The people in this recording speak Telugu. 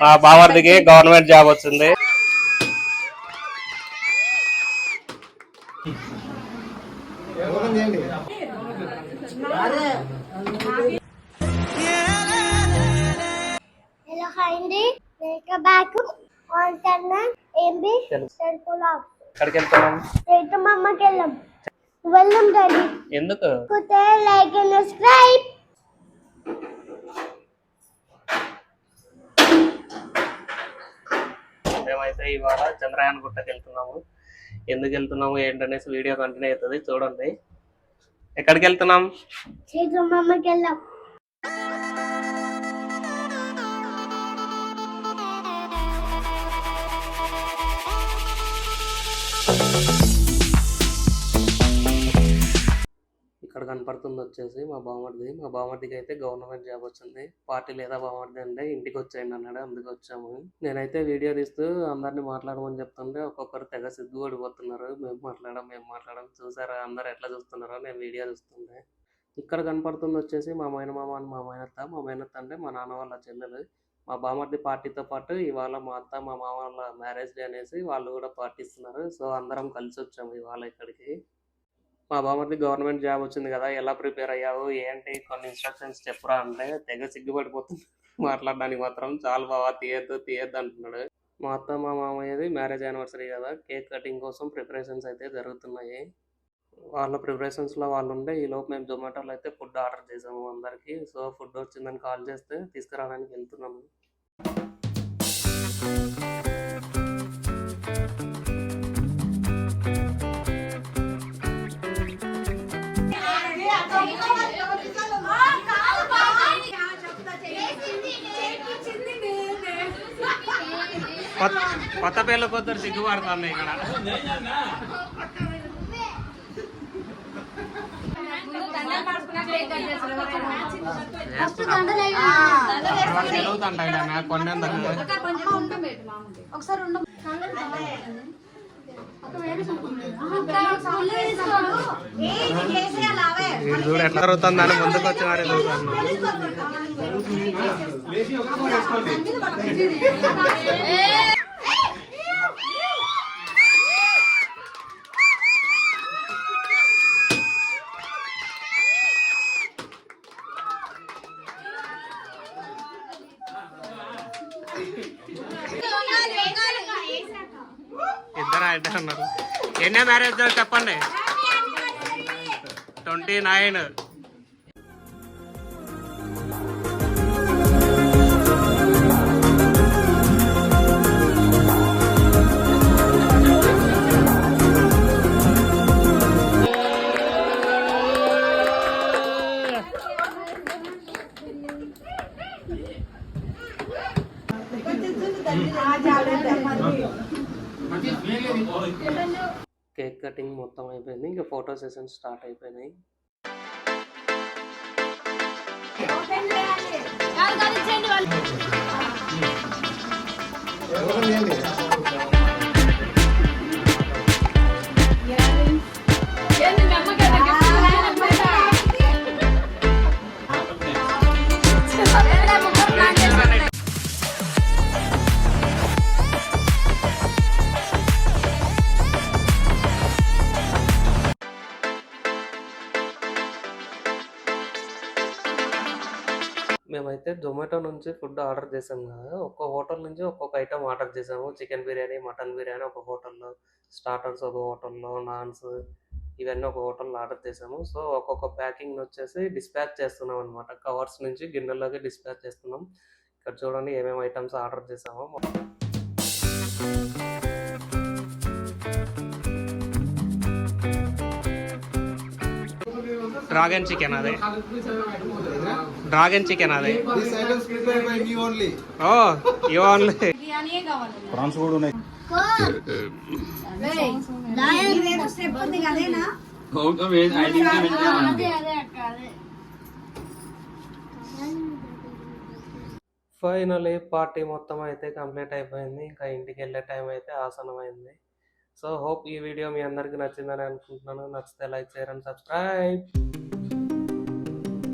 మా బామర్దికి గవర్నమెంట్ జాబ్ వచ్చింది. ఎక్కడికి వెళ్తున్నాం? ఎందుకు? మేమైతే ఇవాళ చంద్రయాన్ గుట్టకి వెళ్తున్నాము. ఎందుకు వెళ్తున్నాము ఏంటనేసి వీడియో కంటిన్యూ అవుతుంది, చూడండి. ఎక్కడికి వెళ్తున్నాం? ఇక్కడ కనపడుతుంది వచ్చేసి మా బామర్దికి అయితే గవర్నమెంట్ జాబ్ వచ్చింది. పార్టీ లేదా బామర్ది అంటే ఇంటికి వచ్చేయండి అన్నాడు, అందుకు వచ్చాము. నేనైతే వీడియో తీస్తూ అందరిని మాట్లాడమని చెప్తుంటే ఒక్కొక్కరు తెగ సిగ్గుపడిపోతున్నారు. మేము మాట్లాడడం చూసారా అందరు ఎట్లా చూస్తున్నారో నేను వీడియో చూస్తుండే. ఇక్కడ కనపడుతుంది వచ్చేసి మా మేనమామ అని మా మేనత్త అంటే మా నాన్న వాళ్ళ చెల్లెలు. మా బామర్ది పార్టీతో పాటు ఇవాళ మా అత్త మా మామ వాళ్ళ మ్యారేజ్ డే అనేసి వాళ్ళు కూడా పార్టీస్తున్నారు. సో అందరం కలిసి వచ్చాము ఇవాళ ఇక్కడికి. మా బామర్ది గవర్నమెంట్ జాబ్ వచ్చింది కదా, ఎలా ప్రిపేర్ అయ్యావు ఏంటి కొన్ని ఇన్స్ట్రక్షన్స్ చెప్పురా అంటే తెగ సిగ్గుపడిపోతుంది మాట్లాడడానికి. మాత్రం చాలా బాగా తీయద్దు అంటున్నాడు. మా అత్త మా మామయ్యది మ్యారేజ్ యానివర్సరీ కదా, కేక్ కటింగ్ కోసం ప్రిపరేషన్స్ అయితే జరుగుతున్నాయి. వాళ్ళ ప్రిపరేషన్స్లో వాళ్ళు ఉండే ఈలోపు మేము జొమాటోలో అయితే ఫుడ్ ఆర్డర్ చేసాము అందరికి. సో ఫుడ్ వచ్చిందని కాల్ చేస్తే తీసుకురావడానికి వెళ్తున్నాము. కొత్త పేర్ల కొద్దరు సిగ్గుపడుతుంది ఇక్కడ. తెలుగుతంట చూడు ఎట్లా జరుగుతుందని ముందుకు వచ్చి మరి ఇద్దరు అయితే ఉన్నారు. ఎన్నో మ్యారేజ్ చెప్పండి? 29. కేక్ కటింగ్ మొత్తం అయిపోయింది, ఇంకా ఫోటో సెషన్స్ స్టార్ట్ అయిపోయినాయి. మేమైతే జొమాటో నుంచి ఫుడ్ ఆర్డర్ చేసాం కదా, ఒక్కో హోటల్ నుంచి ఒక్కొక్క ఐటమ్ ఆర్డర్ చేసాము. చికెన్ బిర్యానీ, మటన్ బిర్యానీ ఒక హోటల్లో, స్టార్టర్స్ ఒక హోటల్లో, నాన్స్ ఇవన్నీ ఒక హోటల్లో ఆర్డర్ చేసాము. సో ఒక్కొక్క ప్యాకింగ్ వచ్చేసి డిస్పాచ్ చేస్తున్నాం అనమాట. కవర్స్ నుంచి గిన్నెల్లోకి డిస్పాచ్ చేస్తున్నాం. ఇక్కడ చూడండి ఏమేమి ఐటమ్స్ ఆర్డర్ చేసామో. డ్రాగన్ చికెన్ అదే ఓ యూ ఓన్లీ ప్రాన్స్ కూడా ఉన్నాయి. ఫైనలీ పార్టీ మొత్తం అయితే కంప్లీట్ అయిపోయింది. ఇంకా ఇంటికి వెళ్ళే టైం అయితే ఆసనమైంది. సో హోప్ ఈ వీడియో మీ అందరికి నచ్చిందని అనుకుంటున్నాను. నచ్చితే లైక్, షేర్ అండ్ సబ్స్క్రైబ్.